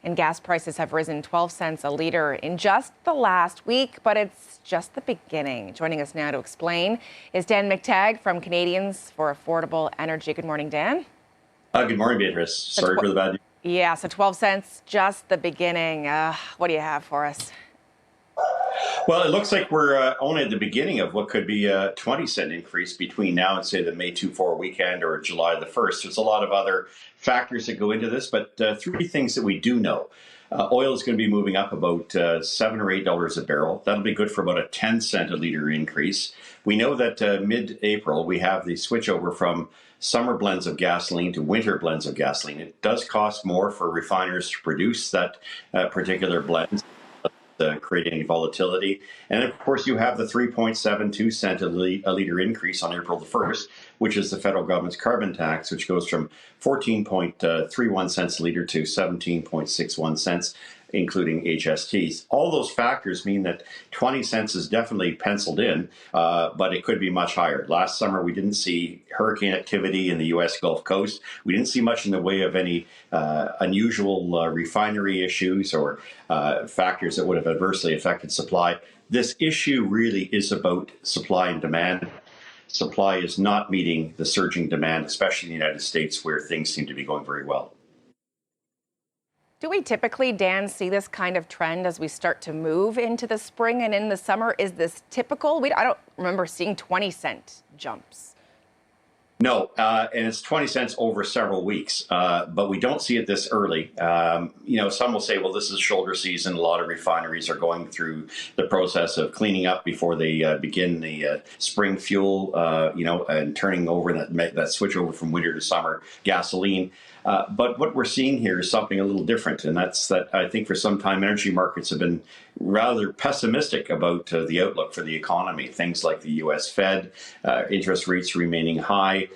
And gas prices have risen 12 cents a litre in just the last week, but it's just the beginning. Joining us now to explain is Dan McTagg from Canadians for Affordable Energy. Good morning, Dan. Good morning, Beatrice. Sorry for the bad news. Yeah, so 12 cents, just the beginning. What do you have for us? Well, it looks like we're only at the beginning of what could be a 20-cent increase between now and, say, the May 2-4 weekend or July the 1st. There's a lot of other factors that go into this, but three things that we do know. Oil is going to be moving up about $7 or $8 a barrel. That'll be good for about a 10-cent a litre increase. We know that mid-April, we have the switchover from summer blends of gasoline to winter blends of gasoline. It does cost more for refiners to produce that particular blend. Create any volatility. And of course, you have the 3.72 cent a litre increase on April the 1st, which is the federal government's carbon tax, which goes from 14.31 cents a litre to 17.61 cents, including HSTs. All those factors mean that 20 cents is definitely penciled in, but it could be much higher. Last summer, we didn't see hurricane activity in the U.S. Gulf Coast. We didn't see much in the way of any unusual refinery issues or factors that would have adversely affected supply. This issue really is about supply and demand. Supply is not meeting the surging demand, especially in the United States, where things seem to be going very well. Do we typically, Dan, see this kind of trend as we start to move into the spring and in the summer? Is this typical? I don't remember seeing 20-cent jumps. No, and it's 20 cents over several weeks, but we don't see it this early. Some will say, well, this is shoulder season. A lot of refineries are going through the process of cleaning up before they begin the spring fuel, and turning over that switch over from winter to summer gasoline. But what we're seeing here is something a little different, and that's that I think for some time energy markets have been rather pessimistic about the outlook for the economy. Things like the U.S. Fed, interest rates remaining high,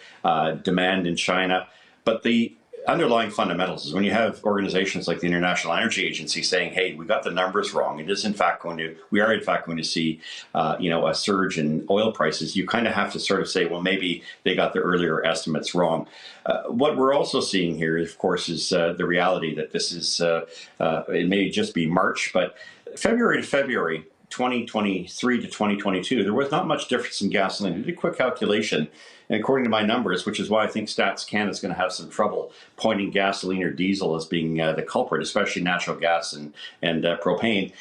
demand in China. But the underlying fundamentals is when you have organizations like the International Energy Agency saying, hey, we got the numbers wrong. We are in fact going to see, a surge in oil prices. You kind of have to sort of say, well, maybe they got the earlier estimates wrong. What we're also seeing here, of course, is the reality that this is, it may just be March, but February to February, 2023 to 2022, there was not much difference in gasoline. We did a quick calculation, and according to my numbers, which is why I think Stats Canada is going to have some trouble pointing gasoline or diesel as being the culprit, especially natural gas and propane.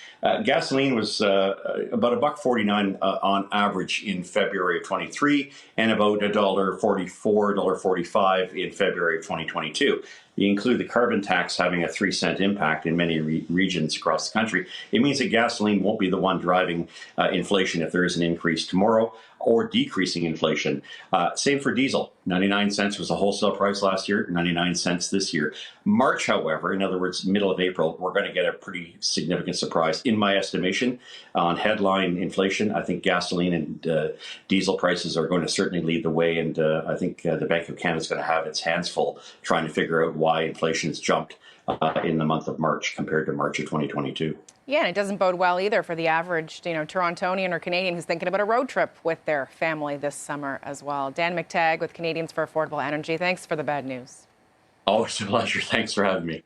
Gasoline was about $1.49 on average in February of 23, and about $1.44, $1.45 in February of 2022. You include the carbon tax having a 3-cent impact in many regions across the country. It means that gasoline won't be the one driving inflation if there is an increase tomorrow, or decreasing inflation. Same for diesel. 99 cents was the wholesale price last year, 99 cents this year. March, however, in other words, middle of April, we're going to get a pretty significant surprise. In my estimation, on headline inflation, I think gasoline and diesel prices are going to certainly lead the way, and I think the Bank of Canada is going to have its hands full trying to figure out why inflation has jumped in the month of March compared to March of 2022. Yeah, and it doesn't bode well either for the average, Torontonian or Canadian who's thinking about a road trip with their family this summer as well. Dan McTagg with Canadians for Affordable Energy. Thanks for the bad news. Always a pleasure. Thanks for having me.